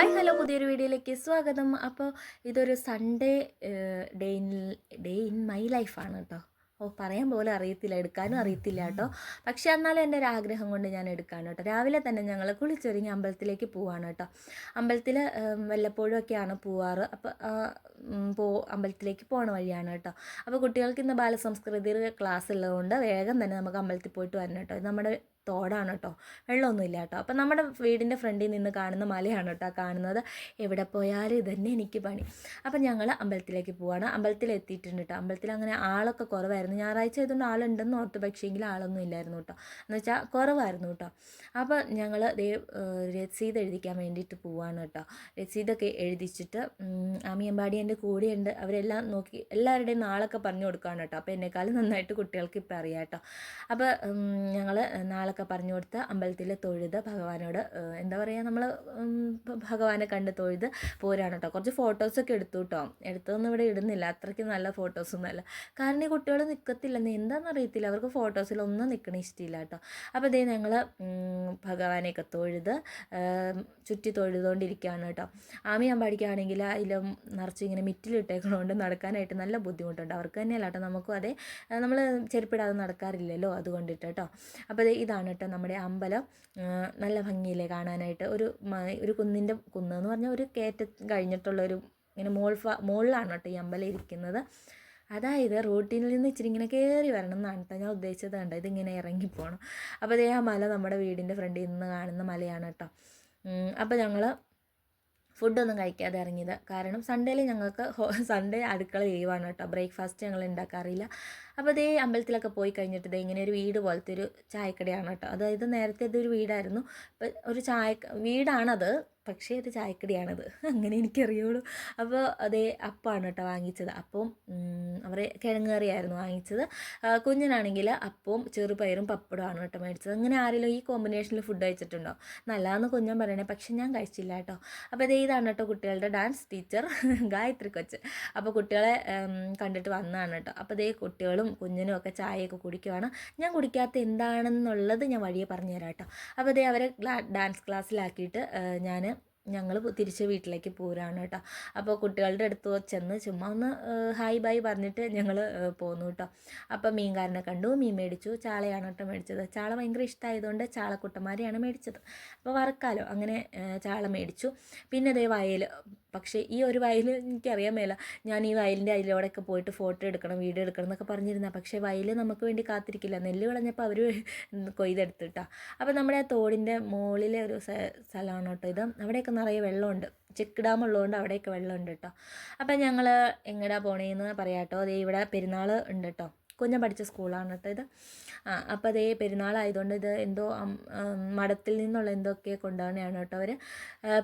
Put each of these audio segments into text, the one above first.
Hi hello പുതിയൊരു വീഡിയോയിലേക്ക് സ്വാഗതം. അപ്പോൾ ഇതൊരു സൺഡേ ഡേ ഇൻ മൈ ലൈഫാണ് കേട്ടോ. പറയാൻ പോലും അറിയത്തില്ല, എടുക്കാനും അറിയത്തില്ല കേട്ടോ. പക്ഷേ എന്നാലും എൻ്റെ ഒരു ആഗ്രഹം കൊണ്ട് ഞാൻ എടുക്കാണ് കേട്ടോ. രാവിലെ തന്നെ ഞങ്ങൾ കുളിച്ചൊരുങ്ങി അമ്പലത്തിലേക്ക് പോവാണ് കേട്ടോ. അമ്പലത്തിൽ വല്ലപ്പോഴും ഒക്കെയാണ് പോവാറ്. അപ്പോൾ അമ്പലത്തിലേക്ക് പോണ വഴിയാണ് കേട്ടോ. അപ്പോൾ കുട്ടികൾക്ക് ഇന്ന് ബാലസംസ്കൃതി ക്ലാസ് ഉള്ളതുകൊണ്ട് വേഗം തന്നെ നമുക്ക് അമ്പലത്തിൽ പോയിട്ട് വരണം കേട്ടോ. ഇത് നമ്മുടെ തോടാണ് കേട്ടോ, വെള്ളമൊന്നുമില്ല കേട്ടോ. അപ്പം നമ്മുടെ വീടിൻ്റെ ഫ്രണ്ടിൽ നിന്ന് കാണുന്ന മലയാണ് കേട്ടോ കാണുന്നത്. എവിടെ പോയാലും ഇതന്നെ എനിക്ക് പണി. അപ്പം ഞങ്ങൾ അമ്പലത്തിലേക്ക് പോവാണ്. അമ്പലത്തിൽ എത്തിയിട്ടുണ്ട് കേട്ടോ. അമ്പലത്തിൽ അങ്ങനെ ആളൊക്കെ കുറവായിരുന്നു. ഞായറാഴ്ച ആയതുകൊണ്ട് ആളുണ്ടെന്ന് ഓർത്ത്, പക്ഷേങ്കിൽ ആളൊന്നും ഇല്ലായിരുന്നു കേട്ടോ. എന്ന് വെച്ചാൽ കുറവായിരുന്നു കേട്ടോ. അപ്പോൾ ഞങ്ങൾ രസീത് എഴുതിക്കാൻ വേണ്ടിയിട്ട് പോവാണ് കേട്ടോ. രസീതൊക്കെ എഴുതിച്ചിട്ട് ആമിയമ്പാടി എൻ്റെ കൂടെയുണ്ട്. അവരെല്ലാം നോക്കി എല്ലാവരുടെയും നാളൊക്കെ പറഞ്ഞു കൊടുക്കുകയാണ് കേട്ടോ. അപ്പോൾ എന്നെക്കാളും നന്നായിട്ട് കുട്ടികൾക്ക് ഇപ്പം അറിയാം കേട്ടോ. അപ്പോൾ ഞങ്ങൾ നാളൊക്കെ പറഞ്ഞു കൊടുത്ത് അമ്പലത്തിൽ തൊഴുത് ഭഗവാനോട് എന്താ പറയുക, നമ്മൾ ഭഗവാനെ കണ്ട് തൊഴുത് പോരാണ് കേട്ടോ. കുറച്ച് ഫോട്ടോസൊക്കെ എടുത്തു കേട്ടോ. എടുത്തൊന്നും ഇവിടെ ഇടുന്നില്ല, അത്രയ്ക്ക് നല്ല ഫോട്ടോസൊന്നുമല്ല. കാരണം ഈ കുട്ടികൾ നിൽക്കത്തില്ലെന്ന് എന്താണെന്നറിയത്തില്ല, അവർക്ക് ഫോട്ടോസിലൊന്നും നിൽക്കണ ഇഷ്ടമില്ല കേട്ടോ. അപ്പോൾ ഇതേ ഞങ്ങൾ ഭഗവാനെയൊക്കെ തൊഴുത് ചുറ്റി തൊഴുതുകൊണ്ടിരിക്കുകയാണ് കേട്ടോ. ആമിയമ്പാടിക്കാണെങ്കിൽ അതിലും നിറച്ച് ഇങ്ങനെ മിറ്റിലിട്ടേക്കണോണ്ട് നടക്കാനായിട്ട് നല്ല ബുദ്ധിമുട്ടുണ്ട്. അവർക്ക് തന്നെയല്ല കേട്ടോ, നമുക്കും അതെ, നമ്മൾ ചെരുപ്പിടാതെ നടക്കാറില്ലല്ലോ, അതുകൊണ്ടിട്ട് കേട്ടോ. അപ്പോൾ ഇതാണ് കേട്ടോ നമ്മുടെ അമ്പലം. നല്ല ഭംഗിയില്ലേ കാണാനായിട്ട്. ഒരു കുന്നെന്ന് പറഞ്ഞാൽ ഒരു കയറ്റം കഴിഞ്ഞിട്ടുള്ളൊരു ഇങ്ങനെ മുകളിലാണ് കേട്ടോ ഈ അമ്പലം ഇരിക്കുന്നത്. അതായത് റൂട്ടിൽ നിന്ന് ഇച്ചിരി ഇങ്ങനെ കയറി വരണം എന്നാണ് കേട്ടോ ഞാൻ ഉദ്ദേശിച്ചത്. കണ്ടോ, ഇതിങ്ങനെ ഇറങ്ങിപ്പോകണം. അപ്പോൾ ആ മല നമ്മുടെ വീടിൻ്റെ ഫ്രണ്ടിൽ നിന്ന് കാണുന്ന മലയാണ് കേട്ടോ. അപ്പോൾ ഞങ്ങൾ ഫുഡൊന്നും കഴിക്കാതെ ഇറങ്ങിയത്. കാരണം സൺഡേയിൽ ഞങ്ങൾക്ക് സൺഡേ അടുക്കള ലീവാണ് കേട്ടോ. ബ്രേക്ക്ഫാസ്റ്റ് ഞങ്ങൾ ഉണ്ടാക്കാറില്ല. അപ്പോൾ അമ്പലത്തിലൊക്കെ പോയി കഴിഞ്ഞിട്ട് ഇങ്ങനെ ഒരു വീട് പോലത്തെ ഒരു ചായക്കടയാണ് കേട്ടോ. അതായത് നേരത്തെ ഇതൊരു വീടായിരുന്നു. അപ്പോൾ ഒരു വീടാണത്, പക്ഷേ ഇത് ചായക്കടയാണത്, അങ്ങനെ എനിക്കറിയുള്ളൂ. അപ്പോൾ അപ്പമാണ് കേട്ടോ വാങ്ങിച്ചത്. അപ്പം അവരെ കിഴങ്ങ് കറിയായിരുന്നു വാങ്ങിച്ചത്. കുഞ്ഞിനാണെങ്കിൽ അപ്പവും ചെറുപയറും പപ്പടമാണ് കേട്ടോ മേടിച്ചത്. അങ്ങനെ ആരെങ്കിലും ഈ കോമ്പിനേഷനിൽ ഫുഡ് കഴിച്ചിട്ടുണ്ടോ? നല്ലതെന്ന് കുഞ്ഞൻ പറയണേ, പക്ഷെ ഞാൻ കഴിച്ചില്ല കേട്ടോ. അപ്പോൾ ഇതാണ് കേട്ടോ കുട്ടികളുടെ ഡാൻസ് ടീച്ചർ ഗായത്രി കൊച്ച്. അപ്പോൾ കുട്ടികളെ കണ്ടിട്ട് വന്നതാണ് കേട്ടോ. അപ്പോൾ കുട്ടികളും കുഞ്ഞിനും ഒക്കെ ചായയൊക്കെ കുടിക്കുവാണ്. ഞാൻ കുടിക്കാത്ത എന്താണെന്നുള്ളത് ഞാൻ വഴിയെ പറഞ്ഞു തരാം കേട്ടോ. അപ്പോൾ അവരെ ഡാൻസ് ക്ലാസ്സിലാക്കിയിട്ട് ഞങ്ങൾ തിരിച്ച് വീട്ടിലേക്ക് പോരാണ് കേട്ടോ. അപ്പോൾ കുട്ടികളുടെ അടുത്ത് ചെന്ന് ചുമ്മാ ഒന്ന് ഹായ് ബൈ പറഞ്ഞിട്ട് ഞങ്ങൾ പോന്നു കേട്ടോ. അപ്പോൾ മീൻകാരനെ കണ്ടു, മീൻ മേടിച്ചു. ചാളയാണ് കേട്ടോ മേടിച്ചത്. ചാള ഭയങ്കര ഇഷ്ടമായതുകൊണ്ട് ചാളക്കുട്ടന്മാരെയാണ് മേടിച്ചത്. അപ്പോൾ വറക്കാലോ, അങ്ങനെ ചാള മേടിച്ചു. പിന്നെ വയൽ. പക്ഷേ ഈ ഒരു വയൽ എനിക്കറിയാൻ മേല. ഞാൻ ഈ വയലിൻ്റെ അതിലൂടെയൊക്കെ പോയിട്ട് ഫോട്ടോ എടുക്കണം, വീഡിയോ എടുക്കണം എന്നൊക്കെ പറഞ്ഞിരുന്ന, പക്ഷേ വയൽ നമുക്ക് വേണ്ടി കാത്തിരിക്കില്ല. നെല്ല് വിളഞ്ഞപ്പോൾ അവർ കൊയ്തെടുത്തു കേട്ടോ. അപ്പോൾ നമ്മുടെ തോടിൻ്റെ മുകളിലെ ഒരു സ്ഥലമാണ് കേട്ടോ ഇത്. അവിടെയൊക്കെ നിറയെ വെള്ളമുണ്ട്. ചെക്ക് ഡാം ഉള്ളതുകൊണ്ട് അവിടെയൊക്കെ വെള്ളമുണ്ട് കേട്ടോ. അപ്പം ഞങ്ങൾ എങ്ങടാ പോണേന്ന് പറയാം കേട്ടോ. ഇവിടെ പെരുന്നാൾ ഉണ്ട് കേട്ടോ. കുഞ്ഞൻ പഠിച്ച സ്കൂളാണ് കേട്ടോ ഇത്. അപ്പോൾ പെരുന്നാളായതുകൊണ്ട് ഇത് എന്തോ മഠത്തിൽ നിന്നുള്ള എന്തൊക്കെ കൊണ്ടുപോകണയാണ് കേട്ടോ അവർ.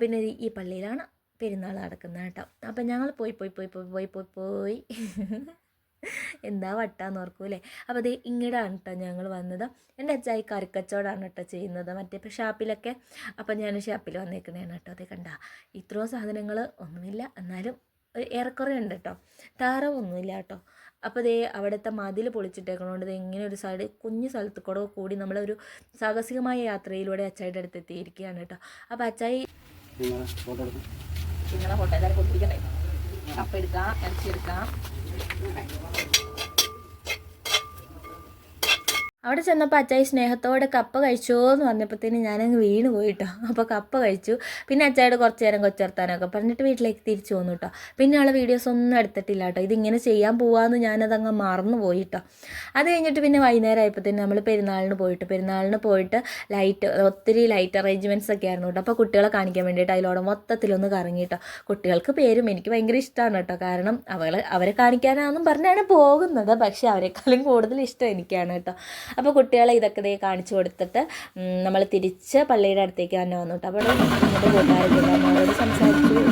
പിന്നെ ഈ പള്ളിയിലാണ് പെരുന്നാൾ നടക്കുന്നത് കേട്ടോ. അപ്പം ഞങ്ങൾ പോയി എന്താ വട്ടാന്ന് ഓർക്കൂല്ലേ. അപ്പോൾ ഇങ്ങടാണ് കേട്ടോ ഞങ്ങൾ വന്നത്. എൻ്റെ അച്ചായി കറിക്കച്ചവടമാണ് കേട്ടോ ചെയ്യുന്നത്, മറ്റേ ഇപ്പോൾ ഷാപ്പിലൊക്കെ. അപ്പം ഞാൻ ഷാപ്പിൽ വന്നേക്കുന്നതാണ് കേട്ടോ. കണ്ട ഇത്രയും സാധനങ്ങൾ ഒന്നുമില്ല, എന്നാലും ഏറെക്കുറെ ഉണ്ട് കേട്ടോ. താറവൊന്നുമില്ല കേട്ടോ. അപ്പോൾ അവിടുത്തെ മതിൽ പൊളിച്ചിട്ടേക്കണോണ്ട് ഇങ്ങനെ ഒരു സൈഡ് കുഞ്ഞു സ്ഥലത്ത് കൂടി നമ്മളൊരു സാഹസികമായ യാത്രയിലൂടെ അച്ചായിയുടെ അടുത്ത് എത്തിയിരിക്കുകയാണ് കേട്ടോ. അപ്പോൾ അച്ചായി നിങ്ങളെ ഫോട്ടോ എല്ലാവരും കൊടുത്തിരിക്കണ്ടേ. കപ്പ എടുക്കാം, ഇറച്ചി എടുക്കാം. അവിടെ ചെന്നപ്പോൾ അച്ചായി സ്നേഹത്തോടെ കപ്പ കഴിച്ചോ എന്ന് പറഞ്ഞപ്പോഴത്തേന് ഞാനങ്ങ് വീണ് പോയിട്ടോ. അപ്പോൾ കപ്പ കഴിച്ചു. പിന്നെ അച്ചായോട് കുറച്ച് നേരം കൊച്ചർത്താനൊക്കെ പറഞ്ഞിട്ട് വീട്ടിലേക്ക് തിരിച്ചു പോന്നു കേട്ടോ. പിന്നെ ഉള്ള വീഡിയോസ് ഒന്നും എടുത്തിട്ടില്ല കേട്ടോ. ഇതിങ്ങനെ ചെയ്യാൻ പോവാമെന്ന് ഞാനതങ്ങ് മറന്നു പോയിട്ടോ. അത് കഴിഞ്ഞിട്ട് പിന്നെ വൈകുന്നേരം ആയപ്പോഴത്തേന് നമ്മൾ പെരുന്നാളിന് പോയിട്ട് ഒത്തിരി ലൈറ്റ് അറേഞ്ച്മെൻറ്റ്സ് ഒക്കെ ആയിരുന്നു കേട്ടോ. അപ്പോൾ കുട്ടികളെ കാണിക്കാൻ വേണ്ടിയിട്ട് അതിലൂടെ മൊത്തത്തിലൊന്ന് കറങ്ങിയിട്ടോ. കുട്ടികൾക്ക് പേരും എനിക്ക് ഭയങ്കര ഇഷ്ടമാണ് കേട്ടോ. കാരണം അവരെ കാണിക്കാനാണെന്നും പറഞ്ഞാണ് പോകുന്നത്, പക്ഷേ അവരെക്കാളും കൂടുതൽ ഇഷ്ടം എനിക്കാണ് കേട്ടോ. അപ്പോൾ കുട്ടികളെ ഇതൊക്കെ കാണിച്ചു കൊടുത്തിട്ട് നമ്മൾ തിരിച്ച് പള്ളിയുടെ അടുത്തേക്ക് തന്നെ വന്നു കേട്ടോ. അപ്പോൾ നമ്മുടെ കൂട്ടുകാരൊക്കെ അവരോട് സംസാരിച്ചു.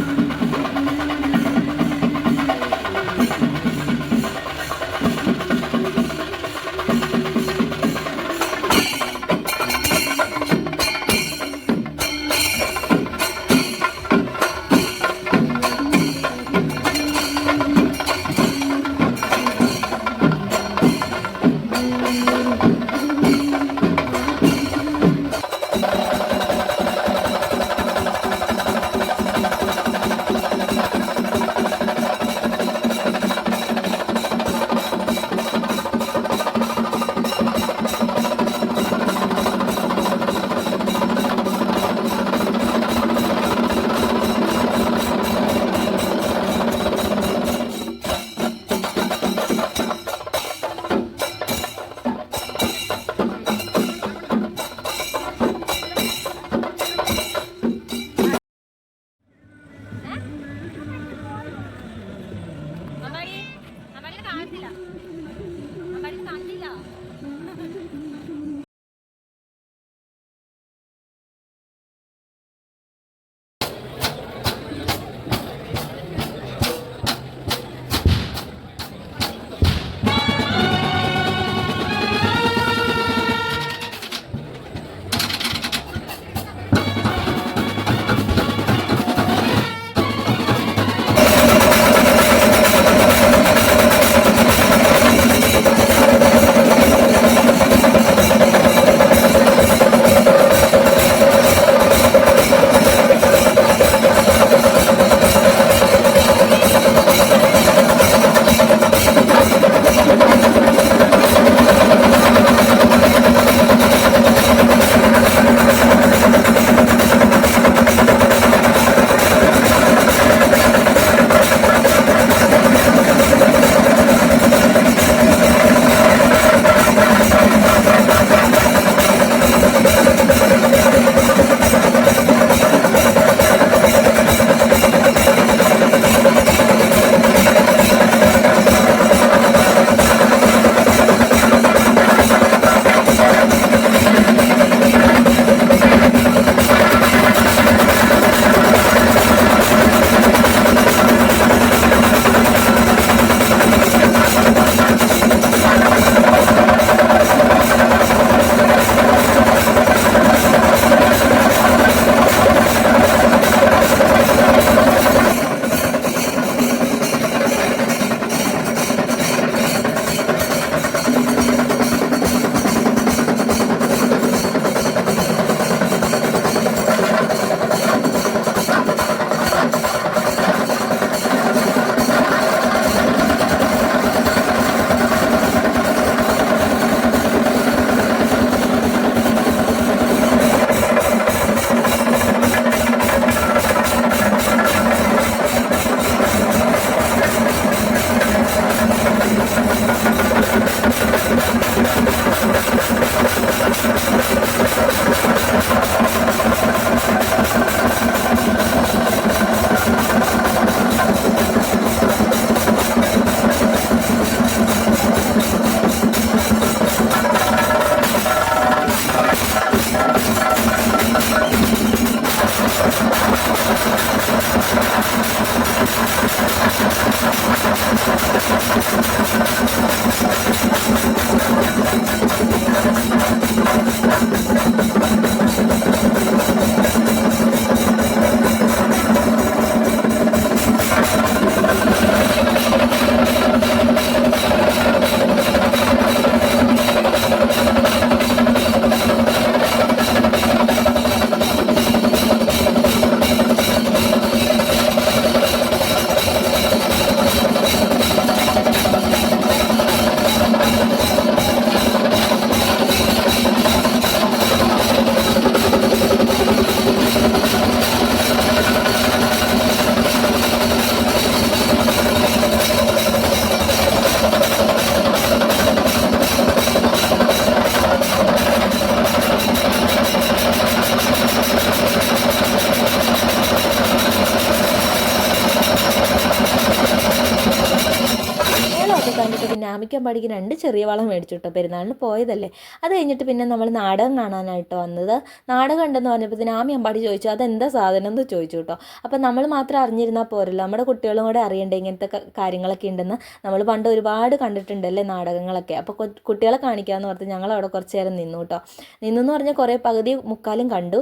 ആമിക്ക് അമ്പാടിക്ക് 2 ചെറിയ വള മേടിച്ചു കേട്ടോ, പെരുന്നാളിന് പോയതല്ലേ. അത് കഴിഞ്ഞിട്ട് പിന്നെ നമ്മൾ നാടകം കാണാനായിട്ട് വന്നത്. നാടകം ഉണ്ടെന്ന് പറഞ്ഞപ്പോൾ ആമി അമ്പാടി ചോദിച്ചു അതെന്താ സാധനം എന്ന് ചോദിച്ചു കേട്ടോ. അപ്പം നമ്മൾ മാത്രം അറിഞ്ഞിരുന്നാൽ പോരല്ലോ, നമ്മുടെ കുട്ടികളും കൂടെ അറിയണ്ടേ ഇങ്ങനത്തെ കാര്യങ്ങളൊക്കെ ഉണ്ടെന്ന്. നമ്മൾ പണ്ട് ഒരുപാട് കണ്ടിട്ടുണ്ടല്ലേ നാടകങ്ങളൊക്കെ. അപ്പോൾ കുട്ടികളെ കാണിക്കാമെന്ന് പറഞ്ഞ് ഞങ്ങൾ അവിടെ കുറച്ച് നേരം നിന്നു കേട്ടോ. നിന്നെന്ന് പറഞ്ഞാൽ കുറേ പകുതി മുക്കാലും കണ്ടു.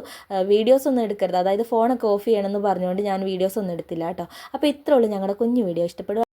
വീഡിയോസ് ഒന്നും എടുക്കരുത്, അതായത് ഫോണൊക്കെ ഓഫ് ചെയ്യണമെന്ന് പറഞ്ഞുകൊണ്ട് ഞാൻ വീഡിയോസ് ഒന്നും എടുത്തില്ല കേട്ടോ. അപ്പോൾ ഇത്രേ ഉള്ളൂ ഞങ്ങളുടെ കുഞ്ഞു വീഡിയോ. ഇഷ്ടപ്പെടുക